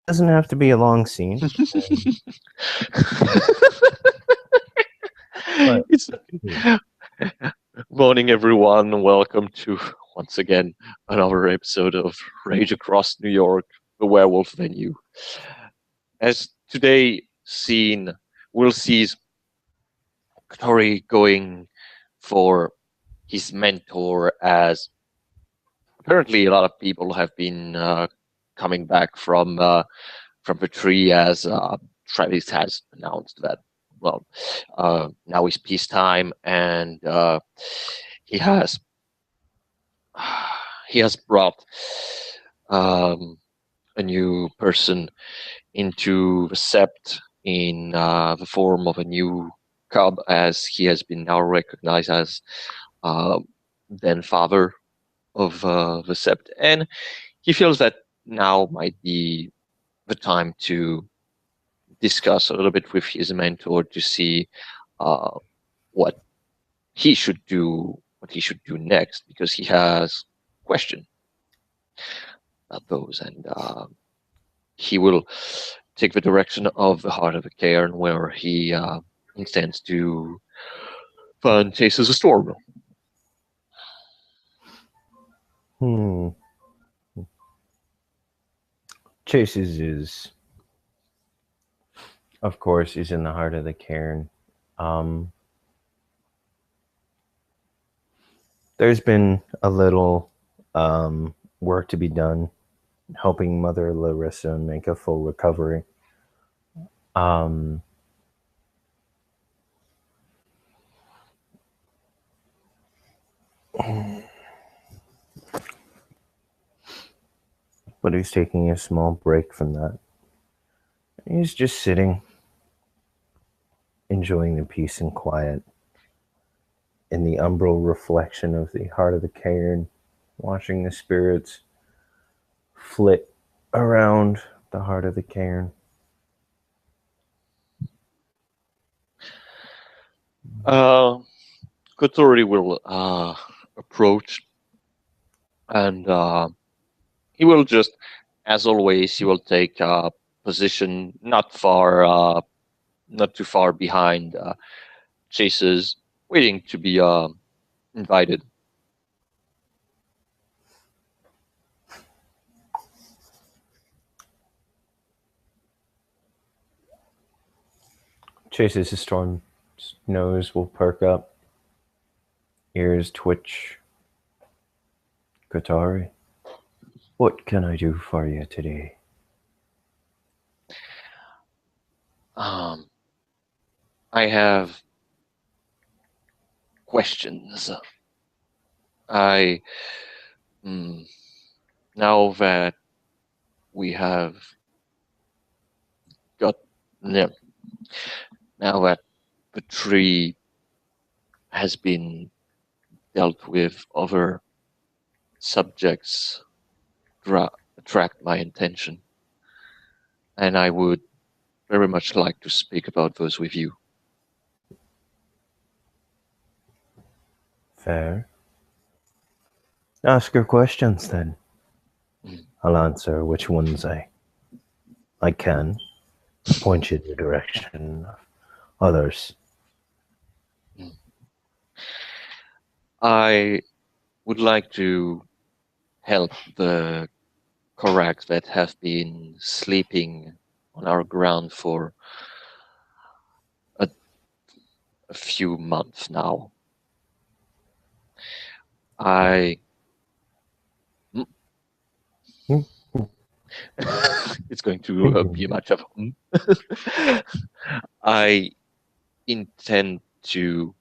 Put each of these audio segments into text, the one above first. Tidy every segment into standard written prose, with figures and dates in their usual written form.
doesn't have to be a long scene. But It's morning, everyone. Welcome to once again another episode of Rage Across New York, the werewolf venue. As today scene, we'll see Kotori going for his mentor, as apparently a lot of people have been coming back from the tree, as Travis has announced that, well, now is peacetime, and he has he has brought um, a new person into the sept in the form of a new cub, as he has been now recognized as uh, then father of the sept, and he feels that now might be the time to discuss a little bit with his mentor to see uh, what what he should do next, because he has question about those, and he will take the direction of the heart of the cairn, where he intends to find Chase's storm. hmm. Chase's is, of course, is in the heart of the cairn. Um, there's been a little work to be done helping Mother Larissa make a full recovery. Um, but he's taking a small break from that. He's just sitting, enjoying the peace and quiet in the umbral reflection of the heart of the cairn, watching the spirits flit around the heart of the cairn. Kotori will approach, and he will just, as always, he will take a position not too far behind Chase's, waiting to be invited. Chases his storm nose will perk up, ears twitch. Kotori, what can I do for you today? Um, I have questions. I Now that we have got yeah, now that the tree has been dealt with, other subjects attract my attention, and I would very much like to speak about those with you. Fair. Ask your questions then. Mm. I'll answer which ones I can. Point you in the direction of others. Mm. I would like to help the Koraks that have been sleeping on our ground for a, a few months now. I Hmm. it's going to be much of I intend to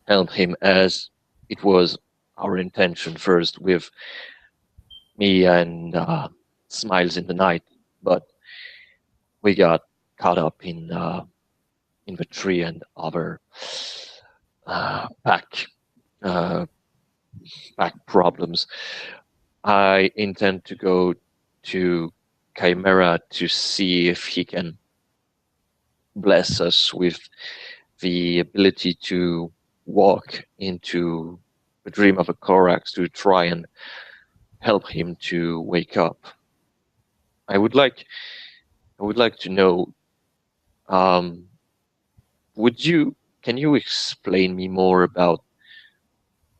help him, as it was our intention first with me and Smiles in the Night, but we got caught up in the tree and other back uh, back problems. I intend to go to Chimera to see if he can bless us with the ability to walk into the dream of a Korax, to try and help him to wake up. I would like to know, um, would you can you explain me more about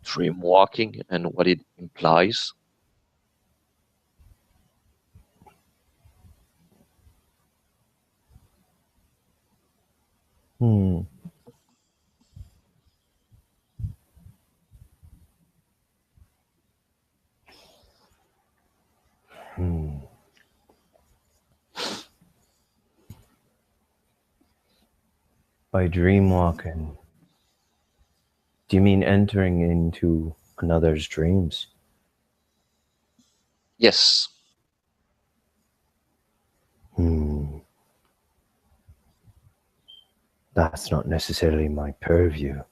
dream walking and what it implies? Hmm. Hmm. By dream walking, do you mean entering into another's dreams? Yes. Hmm. That's not necessarily my purview.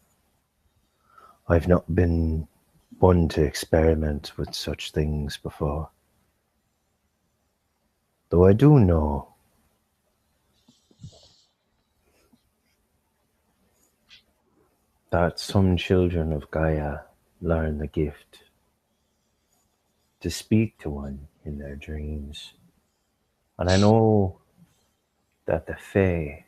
I've not been one to experiment with such things before. Though I do know that some children of Gaia learn the gift to speak to one in their dreams. And I know that the Fae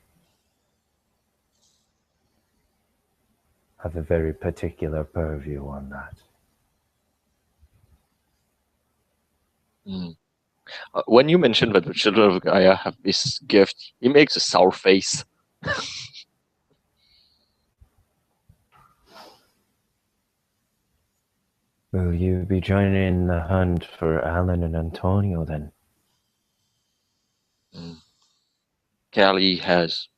have a very particular purview on that. Mm. When you mentioned that the children of Gaia have this gift, he makes a sour face. Will you be joining in the hunt for Alan and Antonio then? Mm. Callie has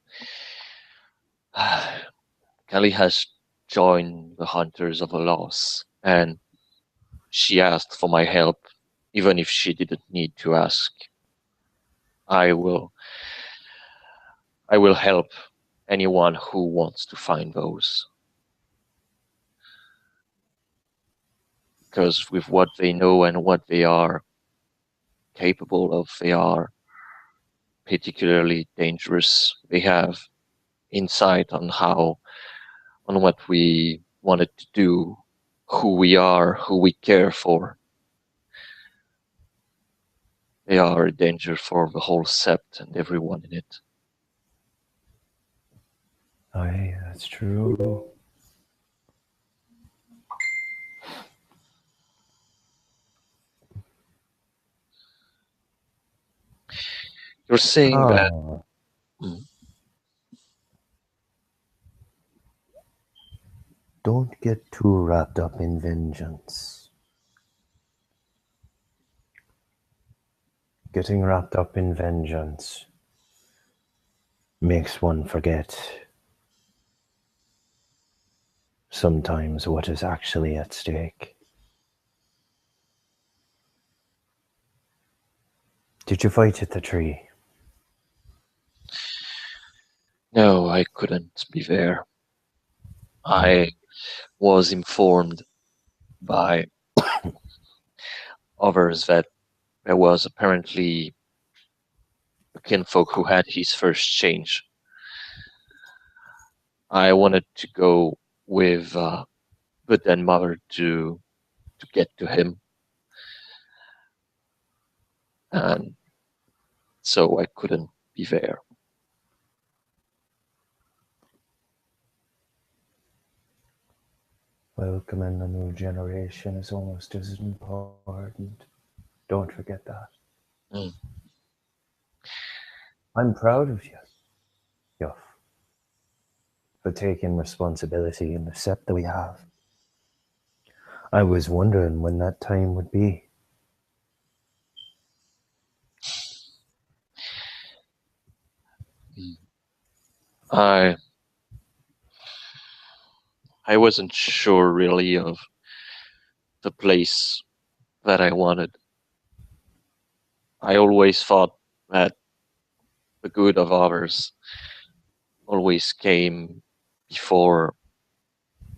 Callie has joined the Hunters of a Loss, and she asked for my help, even if she didn't need to ask. I will I will help anyone who wants to find those. Because with what they know and what they are capable of, they are particularly dangerous. They have insight on what we wanted to do, who we are, who we care for. They are a danger for the whole sept and everyone in it. Aye, that's true. You're saying that. Ah, Mm, don't get too wrapped up in vengeance. Getting wrapped up in vengeance makes one forget sometimes what is actually at stake. Did you fight at the tree? no, I couldn't be there. Hmm. I was informed by others that there was apparently a kinfolk who had his first change. I wanted to go with the den mother to get to him, and so I couldn't be there. Welcoming a new generation is almost as important. Don't forget that. Mm. I'm proud of you, Yuff, for taking responsibility in the set that we have. I was wondering when that time would be. Mm. I I wasn't sure really of the place that I wanted. I always thought that the good of others always came before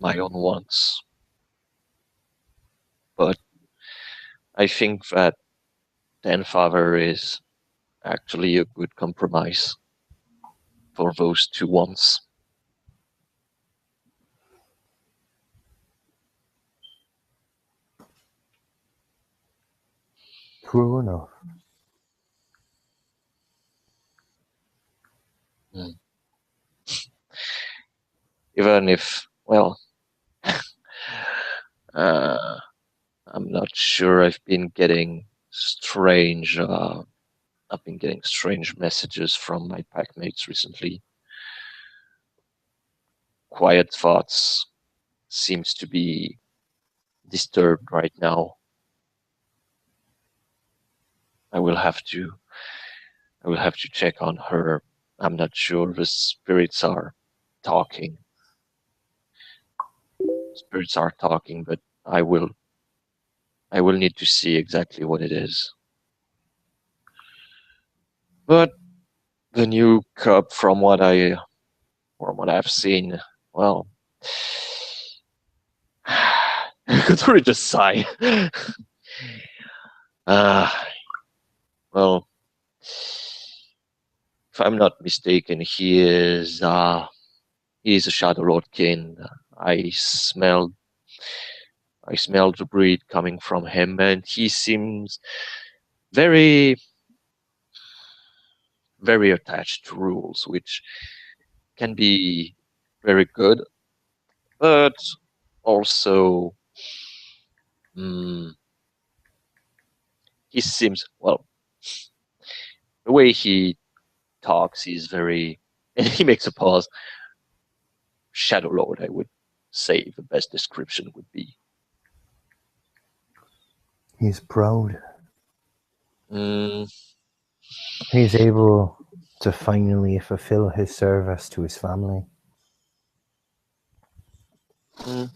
my own wants. But I think that Den Father is actually a good compromise for those two wants. True enough. even if, well, uh, I'm not sure. I've been getting strange. I've been getting strange messages from my packmates recently. Quiet thoughts seems to be disturbed right now. I will have to. I will have to check on her. I'm not sure the spirits are talking. Spirits are talking, but I will. I will need to see exactly what it is. But the new cub, from what I've seen, well, Kotori just sigh. Ah, well, if I'm not mistaken, he is a Shadow Lord kin. I smelled I smelled the breed coming from him, and he seems very very attached to rules, which can be very good, but also mm, he seems well. The way he talks, he's very, and he makes a pause. Shadow Lord, I would say the best description would be. He's proud. Mm, He's able to finally fulfill his service to his family. mm,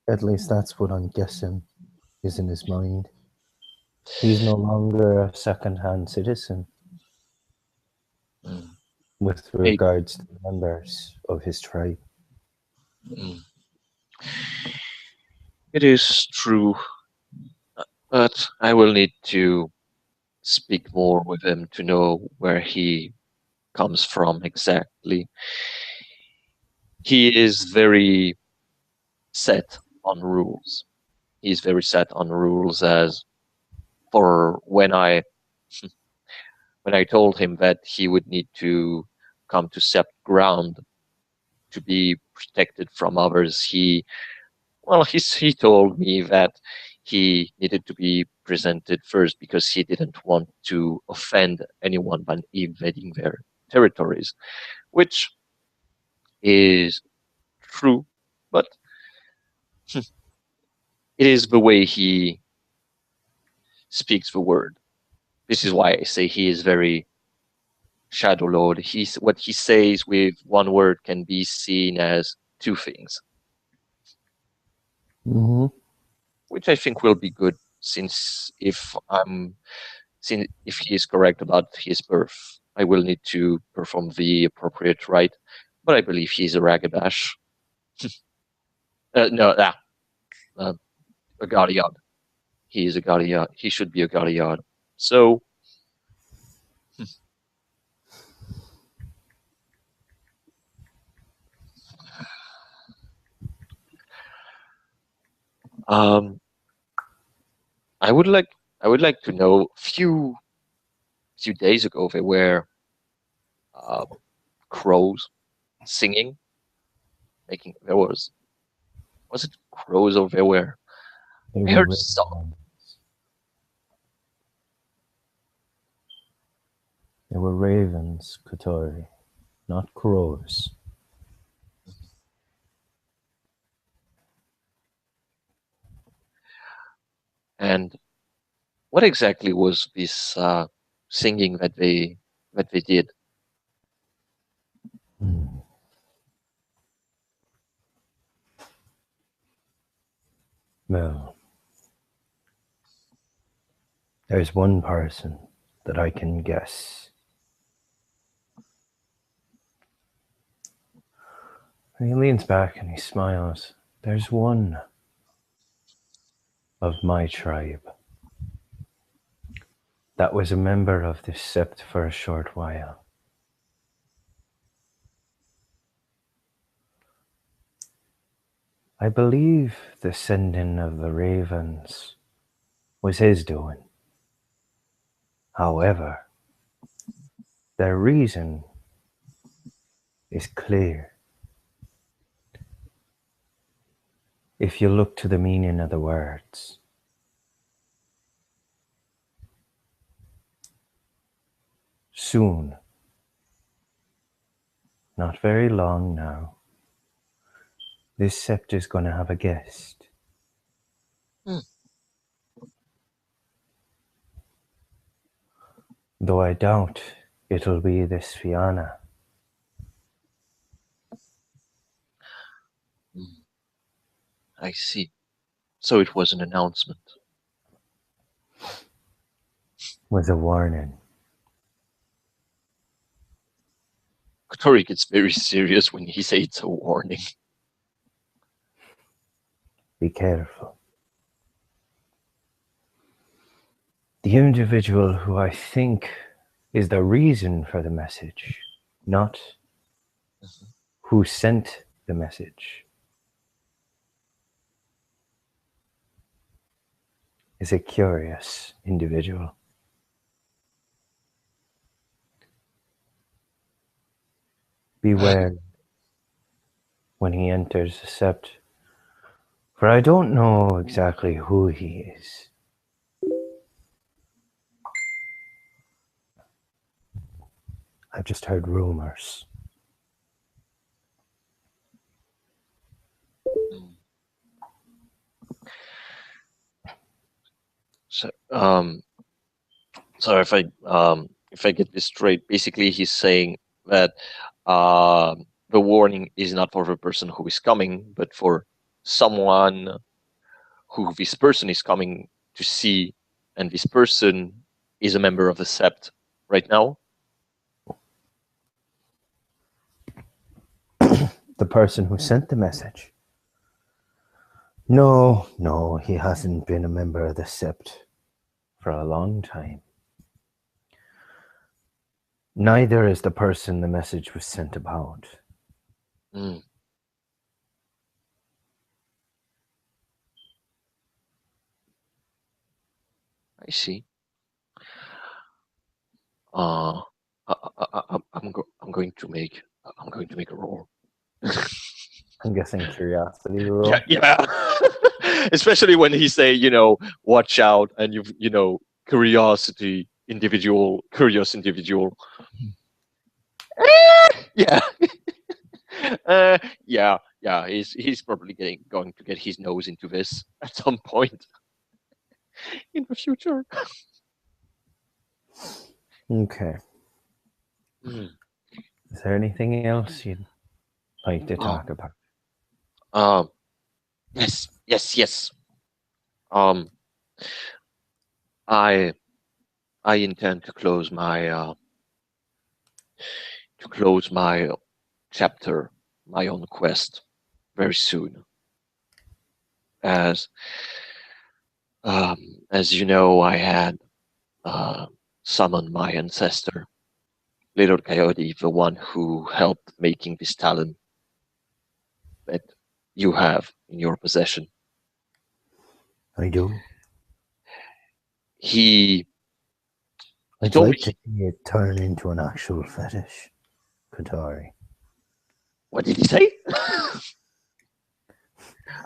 At least that's what I'm guessing is in his mind. He's no longer a second-hand citizen mm. with Hey, regards to the members of his tribe. mm. It is true, but I will need to speak more with him to know where he comes from exactly. He is very set on rules. He's very set on rules as for when I told him that he would need to come to sept ground to be protected from others, he told me that he needed to be presented first because he didn't want to offend anyone by invading their territories, which is true, but it is the way he speaks the word. This is why I say he is very Shadow Lord. What he says with one word can be seen as two things, Mm-hmm. which I think will be good since if he is correct about his birth, I will need to perform the appropriate rite. But I believe he's a Ragabash. No, uh, a Guardian. He is a Guardian. He should be a Guardian. So, um, I would like I would like to know. Few days ago, there were uh, crows singing, making was it crows or there were They I were heard some. ravens. They were ravens, Kotori, not crows. And what exactly was this singing that they did? Hmm. Well, there's one person that I can guess. And he leans back and he smiles. There's one of my tribe that was a member of this sept for a short while. I believe the sending of the ravens was his doing. However, their reason is clear. If you look to the meaning of the words, soon, not very long now, this sept is going to have a guest. Hmm. Though I doubt it'll be this Fianna. I see. So it was an announcement. Was a warning. Kotori gets very serious when he says it's a warning. Be careful. The individual who I think is the reason for the message, not who sent the message, is a curious individual. Beware when he enters the sept, for I don't know exactly who he is. I've just heard rumors. So, so if I get this straight, basically he's saying that the warning is not for the person who is coming, but for someone who this person is coming to see, and this person is a member of the sept right now. The person who sent the message. No, he hasn't been a member of the sept for a long time. Neither is the person the message was sent about. Mm. I see. Uh, I'm going to make a roll. I'm guessing curiosity roll. Yeah, yeah. Especially when he say, watch out, and curious individual. Yeah. Yeah. He's probably going to get his nose into this at some point in the future. Okay. Mm. Is there anything else you'd like to Oh. talk about? Yes. Um, I intend to close my chapter, my own quest, very soon. As you know, I had summoned my ancestor, Little Coyote, the one who helped making this talent that you have in your possession. I do. He I'd told like me. to see it turn into an actual fetish, Kotori. What did he say?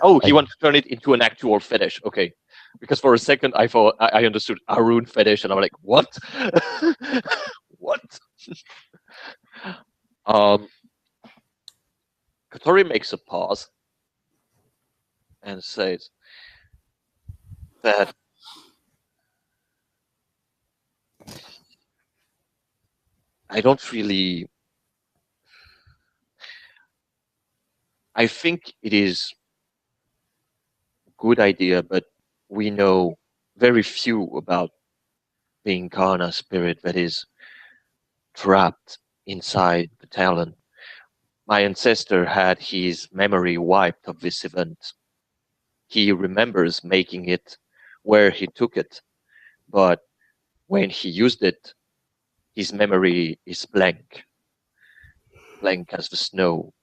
Oh, he I, wants to turn it into an actual fetish. Okay. Because for a second I thought I understood Arun fetish, and I'm like, what? What? Um, Kotori makes a pause and says that I don't really. I think it is a good idea, but we know very few about the Incarna spirit that is trapped inside the talon. My ancestor had his memory wiped of this event. He remembers making it, where he took it, but when he used it, his memory is blank, blank as the snow.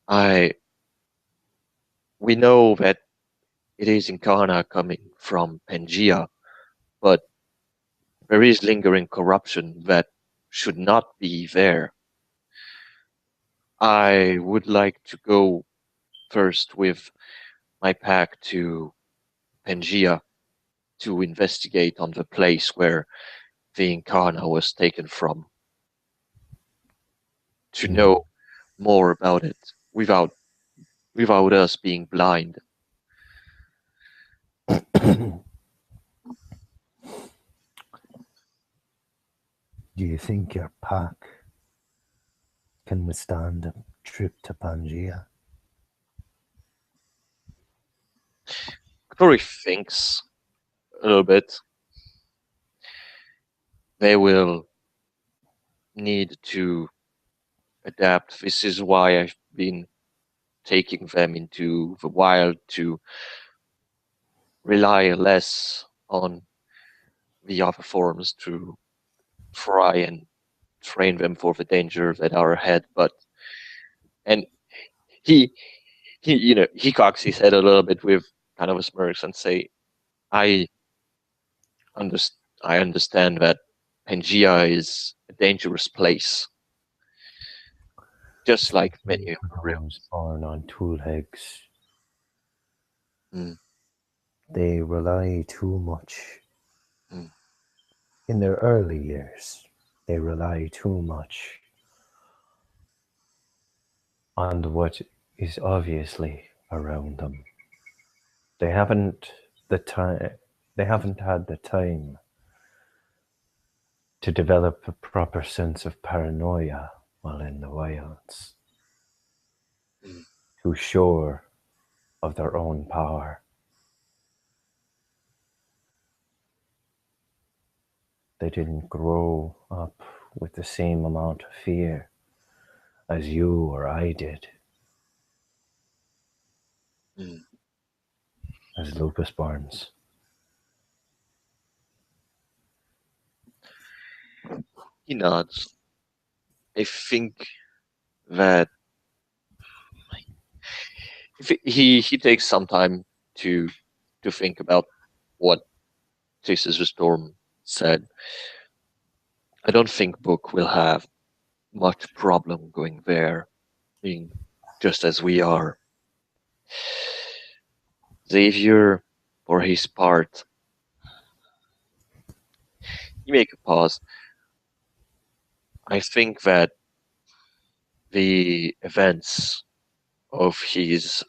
I We know that it is Incarna coming from Pangea, but there is lingering corruption that should not be there. I would like to go first with my pack to Pangea to investigate on the place where the Incarna was taken from, to know more about it without us being blind. Do you think your pack can withstand a trip to Pangea? Kotori thinks a little bit. They will need to adapt. This is why I've been taking them into the wild to rely less on the other forms to try and train them for the danger that are ahead. But and he he cocks his head a little bit with kind of a smirk and say, I I understand that Pangea is a dangerous place, just like many other Those realms. born on two legs, Mm, they rely too much mm, in their early years. They rely too much on what is obviously around them. They haven't the time. They haven't had the time to develop a proper sense of paranoia while in the wilds, mm, too sure of their own power. They didn't grow up with the same amount of fear as you or I did, mm. as Lupus Barnes. He nods. I think that if he takes some time to think about what Chases the Storm said. I don't think Book will have much problem going there, being just as we are. Xavier, for his part, he make a pause. I think that the events of his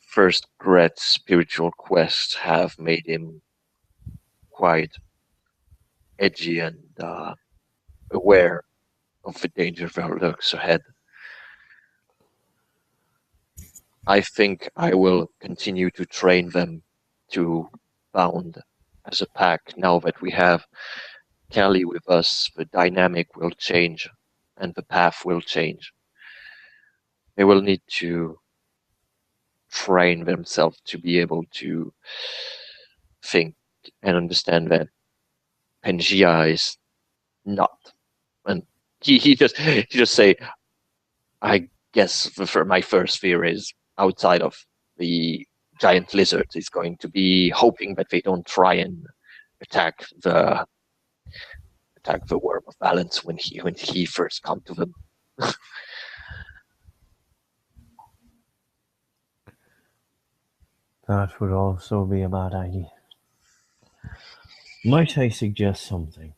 first great spiritual quest have made him quite edgy and aware of the danger that lurks ahead. I think I will continue to train them to bound as a pack. Now that we have Kelly with us, the dynamic will change and the path will change. They will need to train themselves to be able to think and understand that Pangea is not. And he just say, I guess my first fear is outside of the giant lizard is going to be hoping that they don't try and attack the worm of balance when he first come to them. That would also be a bad idea. Might I suggest something?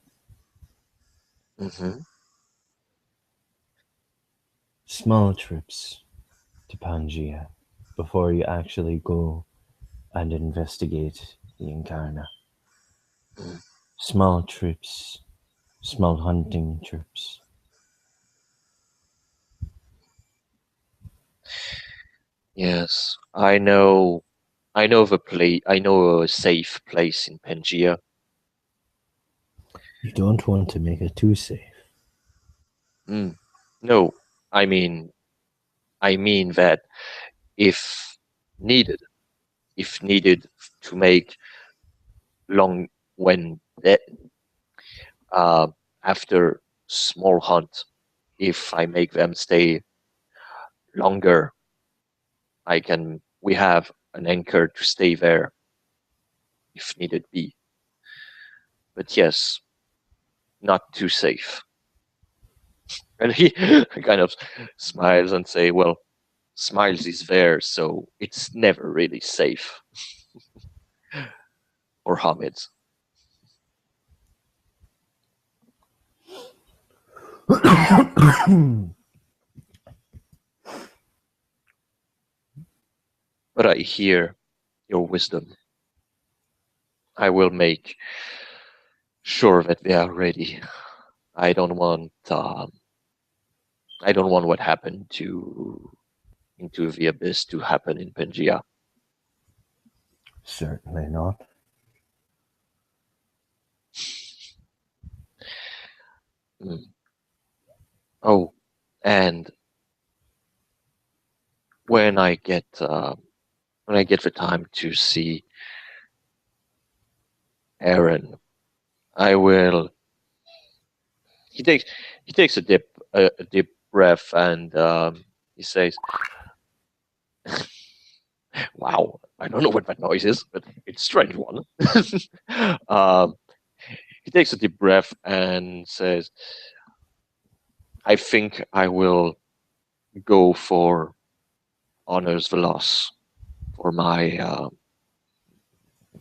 Mm-hmm. Small trips to Pangea before you actually go and investigate the Incarna. Mm. Small trips, small hunting trips. Yes, I know. I know the place. I know a safe place in Pangea. You don't want to make it too safe. Mm. No, I mean, I mean that if needed, if needed to make long when uh, after small hunt, if I make them stay longer, we have an anchor to stay there if needed be. But yes, not too safe. And he kind of smiles and say, well, Smiles is there, so it's never really safe. Or Hamid. But I hear your wisdom. I will make sure that they are ready. I don't want what happened to into the abyss to happen in Pangaea. Certainly not. Mm. Oh, and when I get the time to see Aaron, I will. He takes a deep breath, and he says, "Wow, I don't know what that noise is, but it's a strange one." um, he takes a deep breath and says, "I think I will go for honors the loss for my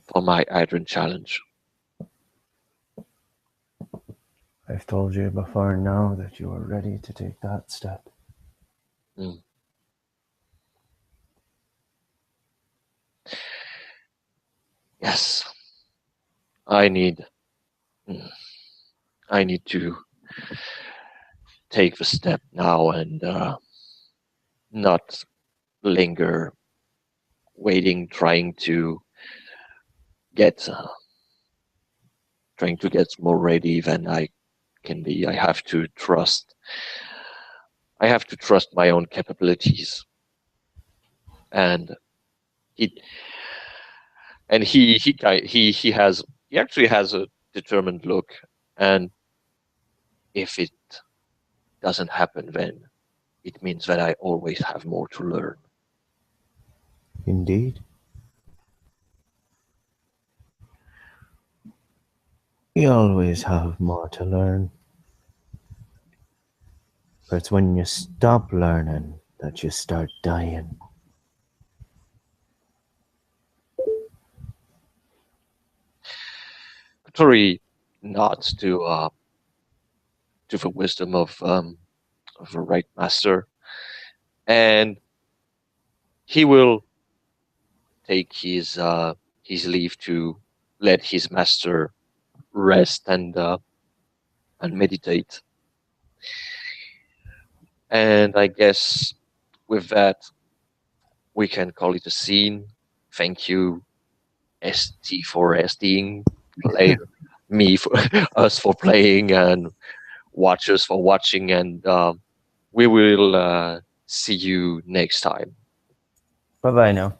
adren challenge." I've told you before now that you are ready to take that step. Mm. Yes, I need. mm, I need to take the step now and not linger, waiting, get trying to get more ready than I can be. I have to trust. I have to trust my own capabilities, and he he actually has a determined look, and if it doesn't happen, then it means that I always have more to learn. Indeed. You always have more to learn. But it's when you stop learning that you start dying. Kotori nods to the wisdom of the right master, and he will take his leave to let his master rest and meditate. And I guess with that we can call it a scene. Thank you, ST for STing, play me for us for playing, and watchers for watching, and we will see you next time. Bye bye now.